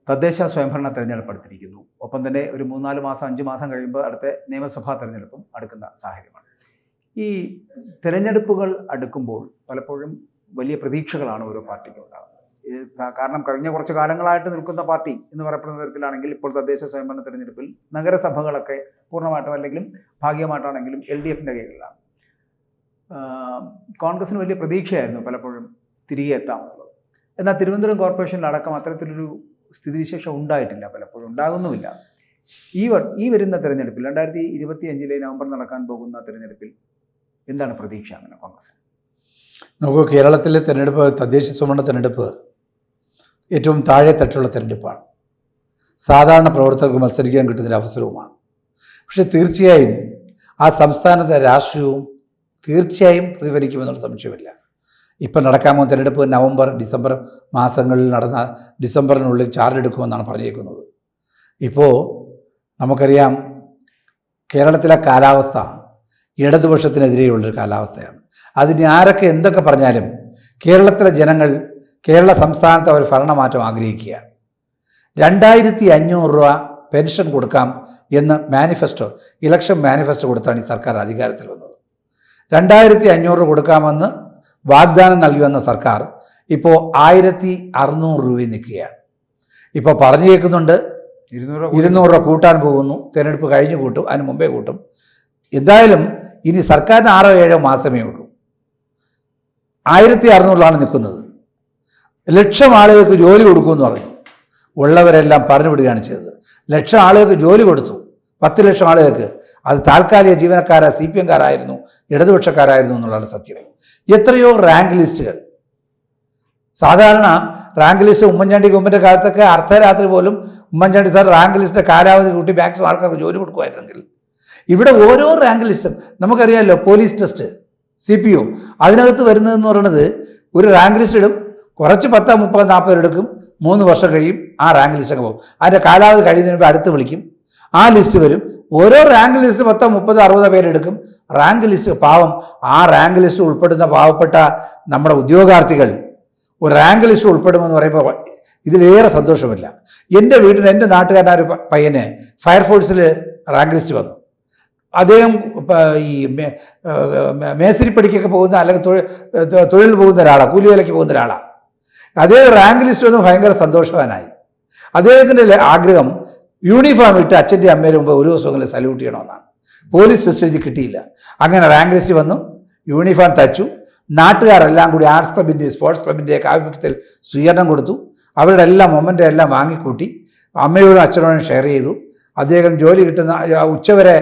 തദ്ദേശ സ്വയംഭരണ തെരഞ്ഞെടുപ്പ് അടുത്തിരിക്കുന്നു. ഒപ്പം തന്നെ ഒരു 3-4 മാസം 5 മാസം കഴിയുമ്പോൾ അടുത്ത നിയമസഭാ തെരഞ്ഞെടുപ്പും അടുക്കുന്ന സാഹചര്യമാണ്. ഈ തെരഞ്ഞെടുപ്പുകൾ അടുക്കുമ്പോൾ പലപ്പോഴും വലിയ പ്രതീക്ഷകളാണ് ഓരോ പാർട്ടിക്കും ഉണ്ടാകുന്നത്. കാരണം കഴിഞ്ഞ കുറച്ച് കാലങ്ങളായിട്ട് നിൽക്കുന്ന പാർട്ടി എന്ന് പറയപ്പെടുന്ന തരത്തിലാണെങ്കിൽ ഇപ്പോൾ തദ്ദേശ സ്വയംഭരണ തെരഞ്ഞെടുപ്പിൽ നഗരസഭകളൊക്കെ പൂർണ്ണമായിട്ടും അല്ലെങ്കിലും ഭാഗികമായിട്ടാണെങ്കിലും LDFന്റെ കീഴിലാണ്. കോൺഗ്രസിന് വലിയ പ്രതീക്ഷയായിരുന്നു പലപ്പോഴും തിരികെ എത്താമെന്നുള്ളത്. എന്നാൽ തിരുവനന്തപുരം കോർപ്പറേഷനിലടക്കം അത്തരത്തിലൊരു സ്ഥിതിവിശേഷം ഉണ്ടായിട്ടില്ല, പലപ്പോഴും ഉണ്ടാകുന്നുമില്ല. ഈ വരുന്ന തെരഞ്ഞെടുപ്പിൽ 2025 നവംബർ നടക്കാൻ പോകുന്ന തെരഞ്ഞെടുപ്പിൽ എന്താണ് പ്രതീക്ഷ അങ്ങനെ കോൺഗ്രസ്? നമുക്ക് കേരളത്തിലെ തെരഞ്ഞെടുപ്പ്, തദ്ദേശ സ്വയംഭരണ തെരഞ്ഞെടുപ്പ് ഏറ്റവും താഴെ തട്ടുള്ള തെരഞ്ഞെടുപ്പാണ്. സാധാരണ പ്രവർത്തകർക്ക് മത്സരിക്കാൻ കിട്ടുന്നൊരു അവസരവുമാണ്. പക്ഷേ തീർച്ചയായും ആ സംസ്ഥാനത്തെ രാഷ്ട്രീയവും തീർച്ചയായും പ്രതിഫലിക്കുമെന്നുള്ള സംശയമില്ല. ഇപ്പം നടക്കാൻ പോകുന്ന തെരഞ്ഞെടുപ്പ് നവംബർ ഡിസംബർ മാസങ്ങളിൽ നടന്ന ഡിസംബറിനുള്ളിൽ ചാർജ് എടുക്കുമെന്നാണ് പറഞ്ഞേക്കുന്നത്. ഇപ്പോൾ നമുക്കറിയാം കേരളത്തിലെ കാലാവസ്ഥ ഇടതുപക്ഷത്തിനെതിരെയുള്ളൊരു കാലാവസ്ഥയാണ്. അതിന് ആരൊക്കെ എന്തൊക്കെ പറഞ്ഞാലും കേരളത്തിലെ ജനങ്ങൾ കേരള സംസ്ഥാനത്ത് അവർ ഭരണമാറ്റം ആഗ്രഹിക്കുകയാണ്. 2500 രൂപ പെൻഷൻ കൊടുക്കാം എന്ന് ഇലക്ഷൻ മാനിഫെസ്റ്റോ കൊടുത്താണ് ഈ സർക്കാർ അധികാരത്തിൽ വന്നത്. 2500 കൊടുക്കാമെന്ന് വാഗ്ദാനം നൽകി വന്ന സർക്കാർ ഇപ്പോൾ 1600 രൂപയിൽ നിൽക്കുകയാണ്. ഇപ്പോൾ പറഞ്ഞു കേൾക്കുന്നുണ്ട് 200 രൂപ കൂട്ടാൻ പോകുന്നു, തിരഞ്ഞെടുപ്പ് കഴിഞ്ഞ് കൂട്ടും, അതിന് മുമ്പേ കൂട്ടും. എന്തായാലും ഇനി സർക്കാരിന് 6-7 മാസമേ ഉള്ളൂ. 1600 നിൽക്കുന്നത്. ലക്ഷം ആളുകൾക്ക് ജോലി കൊടുക്കുമെന്ന് പറഞ്ഞു. ഉള്ളവരെല്ലാം പറഞ്ഞു വിടുകയാണ് ചെയ്തത്. ലക്ഷം ആളുകൾക്ക് ജോലി കൊടുത്തു, 10 ലക്ഷം ആളുകൾക്ക്. അത് താൽക്കാലിക ജീവനക്കാരായ CPM-കാരായിരുന്നു, ഇടതുപക്ഷക്കാരായിരുന്നു എന്നുള്ളതാണ് സത്യം. എത്രയോ റാങ്ക് ലിസ്റ്റുകൾ, സാധാരണ റാങ്ക് ലിസ്റ്റ് ഉമ്മൻചാണ്ടി ഗവൺമെൻറ് കാലത്തൊക്കെ അർദ്ധരാത്രി പോലും ഉമ്മൻചാണ്ടി സാർ റാങ്ക് ലിസ്റ്റ് കാലാവധി കൂട്ടി മാക്സിമം ആൾക്കാർക്ക് ജോലി കൊടുക്കുമായിരുന്നെങ്കിൽ ഇവിടെ ഓരോ റാങ്ക് ലിസ്റ്റും നമുക്കറിയാമല്ലോ. പോലീസ് ടെസ്റ്റ്, CPO, അതിനകത്ത് വരുന്നതെന്ന് പറയുന്നത് ഒരു റാങ്ക് ലിസ്റ്റ് ഇടും, കുറച്ച് 10, 30, 40 എടുക്കും, 3 വർഷം കഴിയും, ആ റാങ്ക് ലിസ്റ്റൊക്കെ പോകും. അതിൻ്റെ കാലാവധി കഴിയുന്നതിന് മുമ്പ് അടുത്ത് വിളിക്കും, ആ ലിസ്റ്റ് വരും. ഓരോ റാങ്ക് ലിസ്റ്റ് 10, 30, 60 പേരെടുക്കും. റാങ്ക് ലിസ്റ്റ് പാവം, ആ റാങ്ക് ലിസ്റ്റ് ഉൾപ്പെടുന്ന പാവപ്പെട്ട നമ്മുടെ ഉദ്യോഗാർത്ഥികൾ ഒരു റാങ്ക് ലിസ്റ്റ് ഉൾപ്പെടുമെന്ന് പറയുമ്പോൾ ഇതിലേറെ സന്തോഷമില്ല. എൻ്റെ വീട്ടിൽ എൻ്റെ നാട്ടുകാരനായ ഒരു പയ്യന് ഫയർഫോഴ്സിൽ റാങ്ക് ലിസ്റ്റ് വന്നു. അദ്ദേഹം ഈ മേസ്തിരിപ്പടിക്കൊക്കെ പോകുന്ന അല്ലെങ്കിൽ തൊഴിൽ പോകുന്ന ഒരാളാണ്, കൂലിവേലയ്ക്ക് പോകുന്ന ഒരാളാണ്. അതേ റാങ്ക് ലിസ്റ്റ് വന്ന് ഭയങ്കര സന്തോഷവാനായി. അദ്ദേഹത്തിൻ്റെ ആഗ്രഹം യൂണിഫോം ഇട്ട് അച്ഛൻ്റെ അമ്മയുടെ മുമ്പ് ഒരു ദിവസമെങ്കിലും സല്യൂട്ട് ചെയ്യണമെന്നാണ്. പോലീസ് ടെസ്റ്റ് എഴുതി കിട്ടിയില്ല. അങ്ങനെ റാങ്ക് ലിസ്റ്റ് വന്നു, യൂണിഫോം തച്ചു. നാട്ടുകാരെല്ലാം കൂടി ആർട്സ് ക്ലബിൻ്റെ സ്പോർട്സ് ക്ലബിൻ്റെയൊക്കെ ആഭിമുഖ്യത്തിൽ സ്വീകരണം കൊടുത്തു. അവരുടെ എല്ലാം മൊമെൻ്റ് എല്ലാം വാങ്ങിക്കൂട്ടി അമ്മയോടും അച്ഛനോടും ഷെയർ ചെയ്തു. അദ്ദേഹം ജോലി കിട്ടുന്ന ഉച്ചവരെ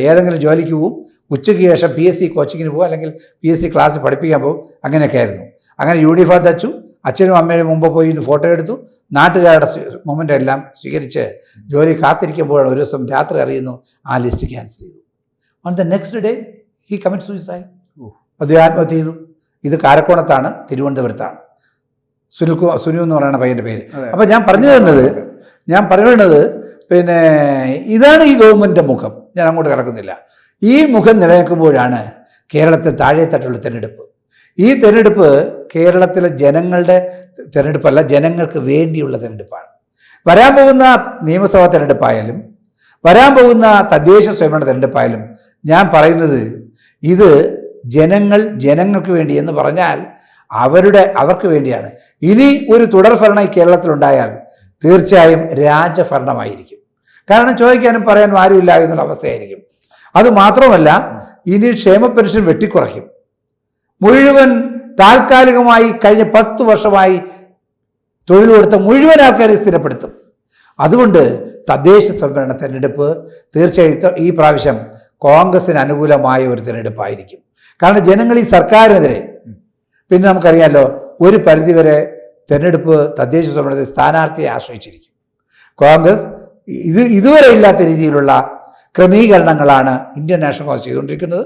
ഏതെങ്കിലും ജോലിക്ക് പോവും, ഉച്ചയ്ക്ക് ശേഷം PSC കോച്ചിങ്ങിന് പോകും, അല്ലെങ്കിൽ PSC ക്ലാസ് പഠിപ്പിക്കാൻ പോകും. അങ്ങനെയൊക്കെ ആയിരുന്നു. അങ്ങനെ യൂണിഫോം തച്ചു, അച്ഛനും അമ്മയും മുമ്പ് പോയി ഫോട്ടോ എടുത്തു. നാട്ടുകാരുടെ മൊമെൻ്റ് എല്ലാം സ്വീകരിച്ച് ജോലി കാത്തിരിക്കുമ്പോഴാണ് ഒരു ദിവസം രാത്രി അറിയുന്നു ആ ലിസ്റ്റ് ക്യാൻസൽ ചെയ്തു. On the next day he commit suicide. അദ്ദേഹം ആത്മഹത്യ ചെയ്തു. ഇത് കാരക്കോണത്താണ്, തിരുവനന്തപുരത്താണ്. സുനു എന്ന് പറയുന്ന പയ്യൻ്റെ പേര്. അപ്പോൾ ഞാൻ പറഞ്ഞു വരുന്നത് പിന്നെ ഇതാണ് ഈ ഗവൺമെൻറ്റിൻ്റെ മുഖം. ഞാൻ അങ്ങോട്ട് കിടക്കുന്നില്ല. ഈ മുഖം നിലനിൽക്കുമ്പോഴാണ് കേരളത്തിൽ താഴെത്തട്ടുള്ള തിരഞ്ഞെടുപ്പ്. ഈ തിരഞ്ഞെടുപ്പ് കേരളത്തിലെ ജനങ്ങളുടെ തിരഞ്ഞെടുപ്പല്ല, ജനങ്ങൾക്ക് വേണ്ടിയുള്ള തിരഞ്ഞെടുപ്പാണ്. വരാൻ പോകുന്ന നിയമസഭാ തിരഞ്ഞെടുപ്പായാലും വരാൻ പോകുന്ന തദ്ദേശ സ്വയംഭരണ തിരഞ്ഞെടുപ്പായാലും ഞാൻ പറയുന്നത് ഇത് ജനങ്ങൾക്ക് വേണ്ടി എന്ന് പറഞ്ഞാൽ അവർക്ക് വേണ്ടിയാണ്. ഇനി ഒരു തുടർഭരണം കേരളത്തിലുണ്ടായാൽ തീർച്ചയായും രാജഭരണമായിരിക്കും. കാരണം ചോദിക്കാനും പറയാനും ആരുമില്ല എന്നുള്ള അവസ്ഥയായിരിക്കും. അതുമാത്രമല്ല, ഇനി ക്ഷേമ പെൻഷൻ വെട്ടിക്കുറയ്ക്കും. മുഴുവൻ താൽക്കാലികമായി കഴിഞ്ഞ 10 വർഷമായി തൊഴിൽ കൊടുത്ത മുഴുവൻ ആൾക്കാരെ സ്ഥിരപ്പെടുത്തും. അതുകൊണ്ട് തദ്ദേശ സ്വയംഭരണ തെരഞ്ഞെടുപ്പ് തീർച്ചയായും ഈ പ്രാവശ്യം കോൺഗ്രസിന് അനുകൂലമായ ഒരു തിരഞ്ഞെടുപ്പായിരിക്കും. കാരണം ജനങ്ങൾ ഈ സർക്കാരിനെതിരെ, പിന്നെ നമുക്കറിയാമല്ലോ, ഒരു പരിധിവരെ തിരഞ്ഞെടുപ്പ് തദ്ദേശ സ്വയംഭരണ സ്ഥാനാർത്ഥിയെ ആശ്രയിച്ചിരിക്കും. കോൺഗ്രസ് ഇതുവരെ ഇല്ലാത്ത രീതിയിലുള്ള ക്രമീകരണങ്ങളാണ് ഇന്ത്യൻ നാഷണൽ കോൺഗ്രസ് ചെയ്തുകൊണ്ടിരിക്കുന്നത്.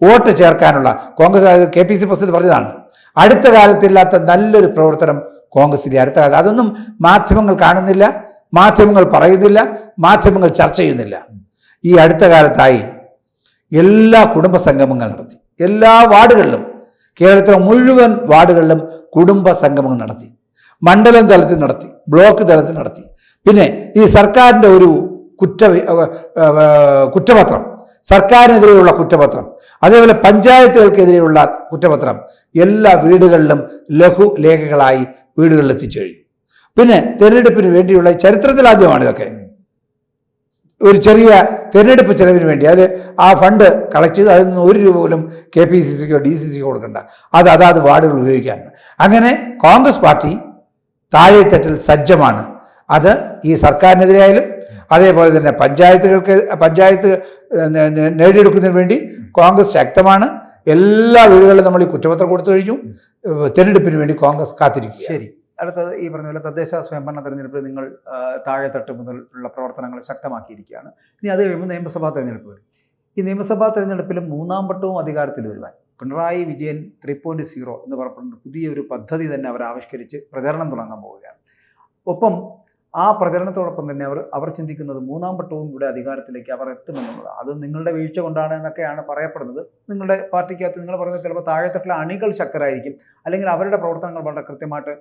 വോട്ട് ചേർക്കാനുള്ള കോൺഗ്രസ് KPC പ്രസിഡന്റ് പറഞ്ഞതാണ്, അടുത്ത കാലത്തില്ലാത്ത നല്ലൊരു പ്രവർത്തനം കോൺഗ്രസിൻ്റെ അടുത്ത കാലത്ത്. അതൊന്നും മാധ്യമങ്ങൾ കാണുന്നില്ല, മാധ്യമങ്ങൾ പറയുന്നില്ല, മാധ്യമങ്ങൾ ചർച്ച ചെയ്യുന്നില്ല. ഈ അടുത്ത കാലത്തായി എല്ലാ കുടുംബ സംഗമങ്ങൾ നടത്തി. എല്ലാ വാർഡുകളിലും, കേരളത്തിലെ മുഴുവൻ വാർഡുകളിലും കുടുംബ സംഗമങ്ങൾ നടത്തി. മണ്ഡലം തലത്തിൽ നടത്തി, ബ്ലോക്ക് തലത്തിൽ നടത്തി. പിന്നെ ഈ സർക്കാരിൻ്റെ ഒരു കുറ്റപത്രം, സർക്കാരിനെതിരെയുള്ള കുറ്റപത്രം, അതേപോലെ പഞ്ചായത്തുകൾക്കെതിരെയുള്ള കുറ്റപത്രം എല്ലാ വീടുകളിലും ലഘുലേഖകളായി വീടുകളിൽ എത്തിച്ചു കഴിഞ്ഞു. പിന്നെ തിരഞ്ഞെടുപ്പിന് വേണ്ടിയുള്ള ചരിത്രത്തിൽ ആദ്യമാണ് ഇതൊക്കെ. ഒരു ചെറിയ തിരഞ്ഞെടുപ്പ് ചെലവിന് വേണ്ടി അത് ആ ഫണ്ട് കളക്ട് ചെയ്ത് അതിൽ നിന്ന് 1 രൂപ പോലും KPCCക്കോ DCCക്കോ കൊടുക്കണ്ട, അത് അതാത് വാർഡുകൾ ഉപയോഗിക്കാനാണ്. അങ്ങനെ കോൺഗ്രസ് പാർട്ടി താഴെത്തട്ടിൽ സജ്ജമാണ്. അത് ഈ സർക്കാരിനെതിരെയായാലും അതേപോലെ തന്നെ പഞ്ചായത്ത് നേടിയെടുക്കുന്നതിന് വേണ്ടി കോൺഗ്രസ് ശക്തമാണ്. എല്ലാ വീടുകളിലും നമ്മൾ ഈ കുറ്റപത്രം കൊടുത്തു കഴിഞ്ഞു. തിരഞ്ഞെടുപ്പിന് വേണ്ടി കോൺഗ്രസ് കാത്തിരിക്കുക. ശരി, അടുത്തത് ഈ പറഞ്ഞ പോലെ തദ്ദേശ സ്വയംഭരണ തെരഞ്ഞെടുപ്പിൽ നിങ്ങൾ താഴെത്തട്ട് മുതലുള്ള പ്രവർത്തനങ്ങൾ ശക്തമാക്കിയിരിക്കുകയാണ്. ഇനി അത് കഴിയുമ്പോൾ നിയമസഭാ തെരഞ്ഞെടുപ്പ് വരും. ഈ നിയമസഭാ തെരഞ്ഞെടുപ്പിൽ 3ാം വട്ടവും അധികാരത്തിൽ വരുവാൻ പിണറായി വിജയൻ 3.0 എന്ന് പറയപ്പെടുന്ന പുതിയൊരു പദ്ധതി തന്നെ അവർ ആവിഷ്കരിച്ച് പ്രചരണം തുടങ്ങാൻ പോവുകയാണ്. ഒപ്പം ആ പ്രചരണത്തോടൊപ്പം തന്നെ അവർ ചിന്തിക്കുന്നത് 3ാം വട്ടവും ഇവിടെ അധികാരത്തിലേക്ക് അവർ എത്തുമെന്നുള്ളതാണ്. അത് നിങ്ങളുടെ വീഴ്ച കൊണ്ടാണ് എന്നൊക്കെയാണ് പറയപ്പെടുന്നത്. നിങ്ങളുടെ പാർട്ടിക്കകത്ത് നിങ്ങൾ പറയുന്നത് ചിലപ്പോൾ താഴെത്തട്ടിലെ അണികൾ ശക്തരായിരിക്കും, അല്ലെങ്കിൽ അവരുടെ പ്രവർത്തനങ്ങൾ വളരെ കൃത്യമായിട്ട്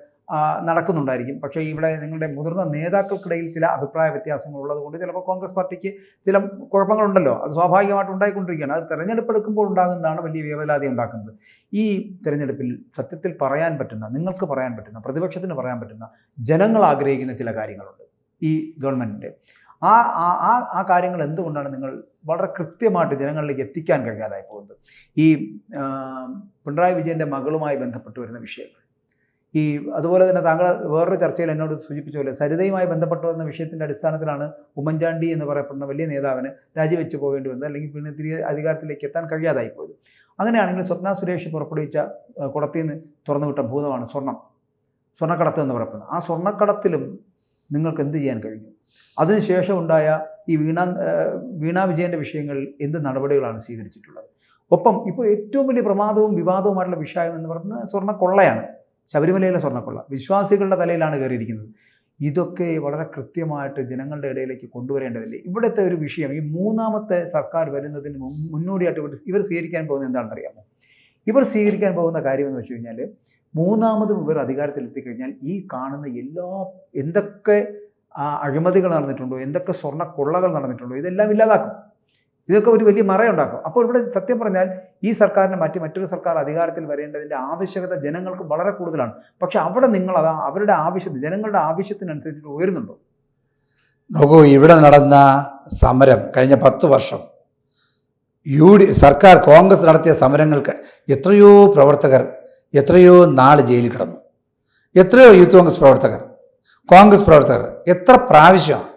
നടക്കുന്നുണ്ടായിരിക്കും. പക്ഷേ ഇവിടെ നിങ്ങളുടെ മുതിർന്ന നേതാക്കൾക്കിടയിൽ ചില അഭിപ്രായ വ്യത്യാസങ്ങൾ ഉള്ളതുകൊണ്ട് ചിലപ്പോൾ കോൺഗ്രസ് പാർട്ടിക്ക് ചില കുഴപ്പങ്ങളുണ്ടല്ലോ. അത് സ്വാഭാവികമായിട്ട് ഉണ്ടായിക്കൊണ്ടിരിക്കുകയാണ്. അത് തെരഞ്ഞെടുപ്പ് എടുക്കുമ്പോൾ ഉണ്ടാകുന്നതാണ് വലിയ വേവലാതി ഉണ്ടാക്കുന്നത്. ഈ തെരഞ്ഞെടുപ്പിൽ സത്യത്തിൽ പറയാൻ പറ്റുന്ന, നിങ്ങൾക്ക് പറയാൻ പറ്റുന്ന, പ്രതിപക്ഷത്തിന് പറയാൻ പറ്റുന്ന, ജനങ്ങൾ ആഗ്രഹിക്കുന്ന ചില കാര്യങ്ങളുണ്ട് ഈ ഗവൺമെൻറ്റിൻ്റെ. ആ കാര്യങ്ങൾ എന്തുകൊണ്ടാണ് നിങ്ങൾ വളരെ കൃത്യമായിട്ട് ജനങ്ങളിലേക്ക് എത്തിക്കാൻ കഴിയാതായി പോകുന്നത്? ഈ പിണറായി വിജയൻ്റെ മകളുമായി ബന്ധപ്പെട്ട് വരുന്ന വിഷയങ്ങൾ, അതുപോലെ തന്നെ താങ്കൾ വേറൊരു ചർച്ചയിൽ എന്നോട് സൂചിപ്പിച്ച പോലെ സരിതയുമായി ബന്ധപ്പെട്ട് വന്ന വിഷയത്തിൻ്റെ അടിസ്ഥാനത്തിലാണ് ഉമ്മൻചാണ്ടി എന്ന് പറയപ്പെടുന്ന വലിയ നേതാവിന് രാജിവെച്ച് പോകേണ്ടി വന്നത്, അല്ലെങ്കിൽ പിന്നെ തിരികെ അധികാരത്തിലേക്ക് എത്താൻ കഴിയാതായി പോയത്. അങ്ങനെയാണെങ്കിൽ സ്വപ്ന സുരേഷ് പുറപ്പെടുവിച്ച കുടത്തിൽ നിന്ന് തുറന്നുവിട്ട ഭൂതമാണ് സ്വർണ്ണക്കടത്ത് എന്ന് പറയപ്പെടുന്നത്. ആ സ്വർണ്ണക്കടത്തിലും നിങ്ങൾക്ക് എന്ത് ചെയ്യാൻ കഴിഞ്ഞു? അതിനുശേഷം ഉണ്ടായ ഈ വീണ വിജയൻ്റെ വിഷയങ്ങളിൽ എന്ത് നടപടികളാണ് സ്വീകരിച്ചിട്ടുള്ളത്? ഒപ്പം ഇപ്പോൾ ഏറ്റവും വലിയ പ്രമാദവും വിവാദവുമായിട്ടുള്ള വിഷയം എന്ന് പറയുന്നത് സ്വർണ്ണക്കൊള്ളയാണ്. ശബരിമലയിലെ സ്വർണ്ണക്കൊള്ള വിശ്വാസികളുടെ തലയിലാണ് കയറിയിരിക്കുന്നത്. ഇതൊക്കെ വളരെ കൃത്യമായിട്ട് ജനങ്ങളുടെ ഇടയിലേക്ക് കൊണ്ടുവരേണ്ടതില്ലേ? ഇവിടുത്തെ ഒരു വിഷയം, ഈ 3ാമത്തെ സർക്കാർ വരുന്നതിന് മുന്നോടിയായിട്ട് ഇവർ സ്വീകരിക്കാൻ പോകുന്നത് എന്താണെന്ന് അറിയാമോ? ഇവർ സ്വീകരിക്കാൻ പോകുന്ന കാര്യമെന്ന് വെച്ച് കഴിഞ്ഞാൽ 3ാമതും ഇവർ അധികാരത്തിലെത്തിക്കഴിഞ്ഞാൽ ഈ കാണുന്ന എന്തൊക്കെ അഴിമതികൾ നടന്നിട്ടുണ്ടോ, എന്തൊക്കെ സ്വർണ്ണക്കൊള്ളകൾ നടന്നിട്ടുണ്ടോ, ഇതെല്ലാം ഇല്ലാതാക്കും. ഇതൊക്കെ ഒരു വലിയ മറയുണ്ടാക്കും. അപ്പോൾ ഇവിടെ സത്യം പറഞ്ഞാൽ ഈ സർക്കാരിനെ മറ്റൊരു സർക്കാർ അധികാരത്തിൽ വരേണ്ടതിൻ്റെ ആവശ്യകത ജനങ്ങൾക്ക് വളരെ കൂടുതലാണ്. പക്ഷെ അവിടെ നിങ്ങൾ അവരുടെ ജനങ്ങളുടെ ആവശ്യത്തിനനുസരിച്ച് ഉയരുന്നുണ്ടോ? നോക്കൂ, ഇവിടെ നടന്ന സമരം കഴിഞ്ഞ 10 വർഷം സർക്കാർ കോൺഗ്രസ് നടത്തിയ സമരങ്ങൾക്ക് എത്രയോ പ്രവർത്തകർ എത്രയോ നാൾ ജയിലിൽ കിടന്നു. എത്രയോ യൂത്ത് കോൺഗ്രസ് പ്രവർത്തകർ എത്ര പ്രാവശ്യമാണ്.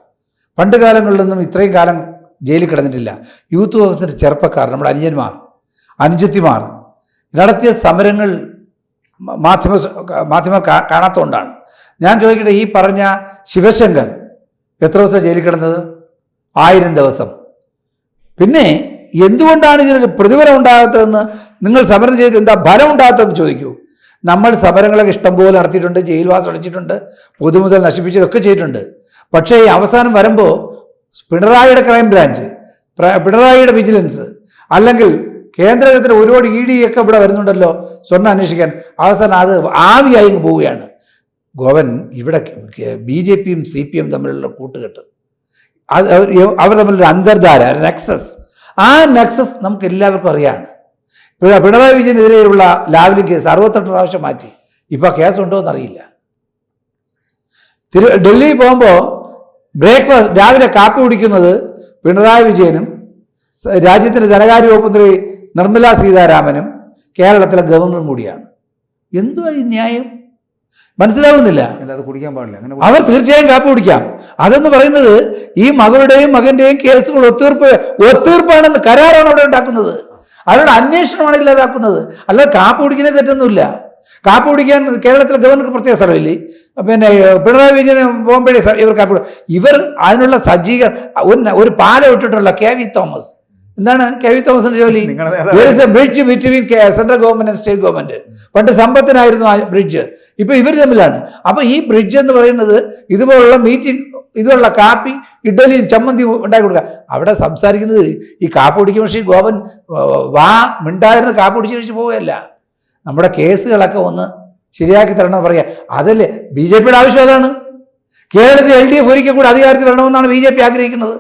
പണ്ട് കാലങ്ങളിലൊന്നും ഇത്രയും കാലം ജയിലിൽ കിടന്നിട്ടില്ല. യൂത്ത് കോൺഗ്രസിൻ്റെ ചെറുപ്പക്കാർ, നമ്മുടെ അനുജത്തിമാർ നടത്തിയ സമരങ്ങൾ മാധ്യമ കാണാത്തതുകൊണ്ടാണ്. ഞാൻ ചോദിക്കട്ടെ, ഈ പറഞ്ഞ ശിവശങ്കർ എത്ര ദിവസം ജയിലിൽ കിടന്നത്? 1000 ദിവസം. പിന്നെ എന്തുകൊണ്ടാണ് ഇതിനൊരു പ്രതിഫലം ഉണ്ടാകാത്തതെന്ന്, നിങ്ങൾ സമരം ചെയ്ത് എന്താ ഫലം ഉണ്ടാകാത്തതെന്ന് ചോദിക്കൂ. നമ്മൾ സമരങ്ങളൊക്കെ ഇഷ്ടംപോലെ നടത്തിയിട്ടുണ്ട്, ജയിൽവാസം അടച്ചിട്ടുണ്ട്, പൊതുമുതൽ നശിപ്പിച്ചതൊക്കെ ചെയ്തിട്ടുണ്ട്. പക്ഷേ ഈ അവസാനം വരുമ്പോൾ പിണറായിയുടെ ക്രൈം ബ്രാഞ്ച്, പിണറായിയുടെ വിജിലൻസ്, അല്ലെങ്കിൽ കേന്ദ്രത്തിന് ഒരുപാട് ED ഒക്കെ ഇവിടെ വരുന്നുണ്ടല്ലോ സ്വർണ്ണം അന്വേഷിക്കാൻ, അവസാനം അത് ആവിയായി പോവുകയാണ്. ഗോവൻ ഇവിടെ BJPയും CPM തമ്മിലുള്ള കൂട്ടുകെട്ട്, അവർ തമ്മിലൊരു അന്തർധാര, നെക്സസ്. ആ നെക്സസ് നമുക്ക് എല്ലാവർക്കും അറിയാണ്. പിണറായി വിജയനെതിരെയുള്ള ലാവ്ലിൻ കേസ് 68 പ്രാവശ്യം മാറ്റി. ഇപ്പോൾ കേസുണ്ടോ എന്നറിയില്ല. ഡൽഹിയിൽ പോകുമ്പോൾ ബ്രേക്ക്ഫാസ്റ്റ്, രാവിലെ കാപ്പി കുടിക്കുന്നത് പിണറായി വിജയനും രാജ്യത്തിൻ്റെ ധനകാര്യ വകുപ്പ് മന്ത്രി നിർമ്മല സീതാരാമനും കേരളത്തിലെ ഗവർണറും കൂടിയാണ്. എന്തുവാ ഈ ന്യായം? മനസ്സിലാവുന്നില്ല. കുടിക്കാൻ പാടില്ല. അവർ തീർച്ചയായും കാപ്പി കുടിക്കാം. അതെന്ന് പറയുന്നത് ഈ മകളുടെയും മകന്റെയും കേസുകൾ ഒത്തീർപ്പാണെന്ന് കരാറാണ് അവിടെ ഉണ്ടാക്കുന്നത്. അവരുടെ അന്വേഷണമാണ് ഇല്ലാതാക്കുന്നത്. അല്ലാതെ കാപ്പി കുടിക്കുന്നതിന് തെറ്റൊന്നുമില്ല. കാപ്പി കുടിക്കാൻ കേരളത്തിലെ ഗവർണർക്ക് പ്രത്യേക സ്ഥലമില്ലേ? പിന്നെ പിണറായി വിജയന് ബോംബെ ഇവർ കാപ്പി ഇവർ അതിനുള്ള ഒരു പാലം ഇട്ടിട്ടുള്ള KV തോമസ്. എന്താണ് KV തോമസിന്റെ ജോലി? Bridge between central government and state government. പണ്ട് സമ്പത്തിനായിരുന്നു ആ ബ്രിഡ്ജ്, ഇപ്പൊ ഇവർ തമ്മിലാണ്. അപ്പൊ ഈ ബ്രിഡ്ജ് എന്ന് പറയുന്നത് ഇതുപോലുള്ള മീറ്റിംഗ്, ഇതുള്ള കാപ്പി ഇഡ്ഡലിയും ചമ്മന്തി ഉണ്ടാക്കി കൊടുക്കുക. അവിടെ സംസാരിക്കുന്നത് ഈ കാപ്പി കുടിക്കും. പക്ഷേ ഈ ഗോവൻ മിണ്ടായിരുന്ന് കാപ്പി കുടിച്ച് കഴിച്ച് പോവുകയല്ല. നമ്മുടെ കേസുകളൊക്കെ ഒന്ന് ശരിയാക്കി തരണമെന്ന് പറയുക. അതല്ലേ BJPയുടെ ആവശ്യം. അതാണ് കേരളത്തിൽ LDF ഒരിക്കൽ കൂടി അധികാരത്തിൽ വരണമെന്നാണ് BJP ആഗ്രഹിക്കുന്നത്.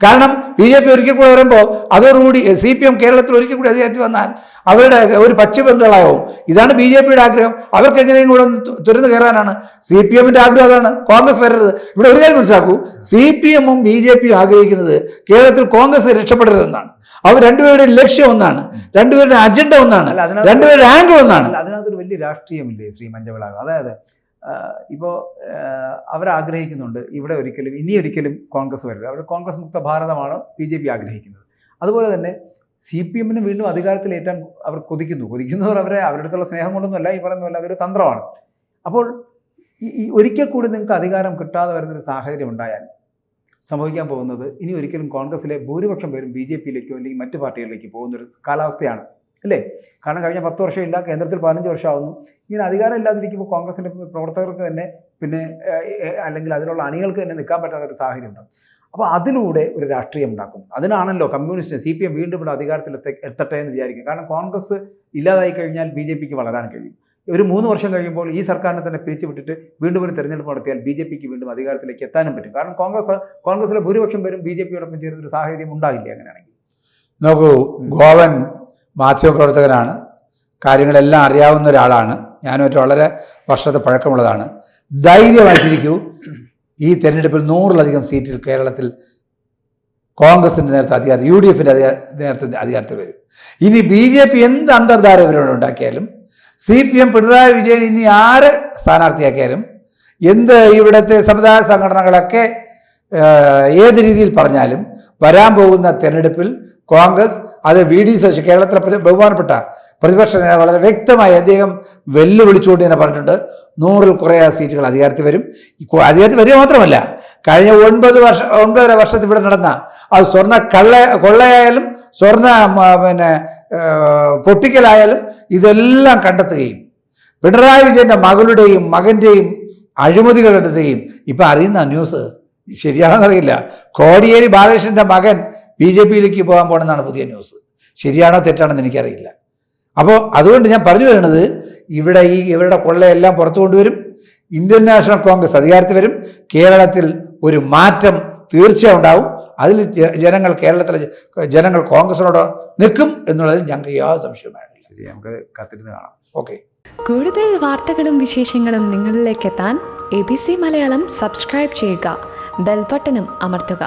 കാരണം BJP ഒരിക്കൽ കൂടെ വരുമ്പോൾ അതോടുകൂടി CPM കേരളത്തിൽ ഒരിക്കൽ കൂടി അധികാരത്തിൽ വന്നാൽ അവരുടെ ഒരു പശ്ചിമ ബംഗാളാവും. ഇതാണ് BJPയുടെ ആഗ്രഹം. അവർക്ക് എങ്ങനെയും കൂടെ ഒന്ന് തുരന്ന് കയറാനാണ്. CPMന്റെ ആഗ്രഹം അതാണ്, കോൺഗ്രസ് വരരുത്. ഇവിടെ ഒരു കാര്യം മനസ്സിലാക്കൂ, CPMഉം BJPയും ആഗ്രഹിക്കുന്നത് കേരളത്തിൽ കോൺഗ്രസ് രക്ഷപ്പെടരുതെന്നാണ്. അവർ രണ്ടുപേരുടെയും ലക്ഷ്യം ഒന്നാണ്, രണ്ടുപേരുടെ അജണ്ട ഒന്നാണ്, രണ്ടുപേരുടെ ആംഗിൾ ഒന്നാണ്. അതിനകത്തൊരു വലിയ രാഷ്ട്രീയമില്ലേ ശ്രീ മഞ്ചവിളാകം? അതായത് ഇപ്പോൾ അവരാഗ്രഹിക്കുന്നുണ്ട് ഇവിടെ ഇനി ഒരിക്കലും കോൺഗ്രസ് വരില്ല. അവർ കോൺഗ്രസ് മുക്ത ഭാരതമാണ് BJP ആഗ്രഹിക്കുന്നത്. അതുപോലെ തന്നെ CPMന് വീണ്ടും അധികാരത്തിലേറ്റാൻ അവർ കൊതിക്കുന്നവർ അവരുടെ അടുത്തുള്ള സ്നേഹം കൊണ്ടൊന്നുമല്ല, ഈ പറയുന്നതല്ല, അതൊരു തന്ത്രമാണ്. അപ്പോൾ ഈ ഒരിക്കൽ കൂടി നിങ്ങൾക്ക് അധികാരം കിട്ടാതെ വരുന്നൊരു സാഹചര്യം ഉണ്ടായാൽ സംഭവിക്കാൻ പോകുന്നത് ഇനി ഒരിക്കലും കോൺഗ്രസിലെ ഭൂരിപക്ഷം പേരും BJPയിലേക്കോ അല്ലെങ്കിൽ മറ്റു പാർട്ടികളിലേക്ക് പോകുന്നൊരു കാലാവസ്ഥയാണ് അല്ലേ? കാരണം കഴിഞ്ഞ 10 വർഷമില്ല, കേന്ദ്രത്തിൽ 15 വർഷമാവുന്നു. ഇങ്ങനെ അധികാരം ഇല്ലാതിരിക്കുമ്പോൾ കോൺഗ്രസിൻ്റെ പ്രവർത്തകർക്ക് തന്നെ പിന്നെ അല്ലെങ്കിൽ അതിലുള്ള അണികൾക്ക് തന്നെ നിൽക്കാൻ പറ്റാത്തൊരു സാഹചര്യം ഉണ്ടാകും. അപ്പോൾ അതിലൂടെ ഒരു രാഷ്ട്രീയം ഉണ്ടാക്കും. അതിനാണല്ലോ കമ്മ്യൂണിസ്റ്റ് CPM വീണ്ടും ഇവിടെ അധികാരത്തിൽ എത്തട്ടെ എന്ന് വിചാരിക്കും. കാരണം കോൺഗ്രസ് ഇല്ലാതായി കഴിഞ്ഞാൽ BJPക്ക് വളരാൻ കഴിയും. ഒരു 3 വർഷം കഴിയുമ്പോൾ ഈ സർക്കാരിനെ തന്നെ പിരിച്ചുവിട്ടിട്ട് വീണ്ടും ഒരു തെരഞ്ഞെടുപ്പ് നടത്തിയാൽ BJPക്ക് വീണ്ടും അധികാരത്തിലേക്ക് എത്താനും പറ്റും. കാരണം കോൺഗ്രസിലെ ഭൂരിപക്ഷം പേരും BJPയോടൊപ്പം ചേരുന്നൊരു സാഹചര്യം ഉണ്ടാകില്ല അങ്ങനെയാണെങ്കിൽ. നോക്കൂ, ഗോവൻ മാധ്യമപ്രവർത്തകനാണ്, കാര്യങ്ങളെല്ലാം അറിയാവുന്ന ഒരാളാണ്, ഞാനുമായിട്ട് വളരെ വർഷത്തെ പഴക്കമുള്ളതാണ്. ധൈര്യമായിട്ടിരിക്കൂ, ഈ തെരഞ്ഞെടുപ്പിൽ 100-ലധികം സീറ്റിൽ കേരളത്തിൽ കോൺഗ്രസിൻ്റെ നേതൃത്വം അധികാരത്തിൽ, UDFിൻ്റെ നേതൃത്വം അധികാരത്തിൽ വരും. ഇനി BJP എന്ത് അന്തർധാര ഇവരോട് ഉണ്ടാക്കിയാലും, CPM പിണറായി വിജയൻ ഇനി ആര് സ്ഥാനാർത്ഥിയാക്കിയാലും, എന്ത് ഇവിടുത്തെ സമുദായ സംഘടനകളൊക്കെ ഏത് രീതിയിൽ പറഞ്ഞാലും വരാൻ പോകുന്ന തെരഞ്ഞെടുപ്പിൽ കോൺഗ്രസ്, അത് VD സതീശൻ കേരളത്തിലെ ബഹുമാനപ്പെട്ട പ്രതിപക്ഷ നേതാവ് വളരെ വ്യക്തമായി അദ്ദേഹം വെല്ലുവിളിച്ചുകൊണ്ട് തന്നെ പറഞ്ഞിട്ടുണ്ട്, 100-ൽ കുറേ സീറ്റുകൾ അധികാരത്തിൽ വരും. അധികാരത്തിൽ വരിക മാത്രമല്ല, കഴിഞ്ഞ 9 വർഷത്തിൽ ഇവിടെ നടന്ന അത് സ്വർണ്ണ കൊള്ളയായാലും സ്വർണ്ണ പൊട്ടിക്കലായാലും ഇതെല്ലാം കണ്ടെത്തുകയും പിണറായി വിജയൻ്റെ മകളുടെയും മകൻ്റെയും അഴിമതികളുടെയും ഇപ്പം അറിയുന്ന ന്യൂസ് ശരിയാണെന്നറിയില്ല, കോടിയേരി ബാലകൃഷ്ണൻ്റെ മകൻ BJPയിലേക്ക് പോകാൻ പോകണമെന്നാണ് പുതിയ ന്യൂസ്. ശരിയാണോ തെറ്റാണെന്ന് എനിക്കറിയില്ല. അപ്പോൾ അതുകൊണ്ട് ഞാൻ പറഞ്ഞു വരുന്നത്, ഇവരുടെ കൊള്ളയെല്ലാം പുറത്തു കൊണ്ടുവരും. ഇന്ത്യൻ നാഷണൽ കോൺഗ്രസ് അധികാരത്തിൽ വരും. കേരളത്തിൽ ഒരു മാറ്റം തീർച്ചയായും ഉണ്ടാവും. അതിൽ കേരളത്തിലെ ജനങ്ങൾ കോൺഗ്രസിനോട് നിൽക്കും എന്നുള്ളതിൽ ഞങ്ങൾക്ക് യാതൊരു സംശയവുമാണ്. ശരി, നമുക്ക് കാത്തിരുന്ന് കാണാം. ഓക്കെ. കൂടുതൽ വാർത്തകളും വിശേഷങ്ങളും നിങ്ങളിലേക്ക് എത്താൻ ABC മലയാളം സബ്സ്ക്രൈബ് ചെയ്യുക, ബെൽ ബട്ടണും അമർത്തുക.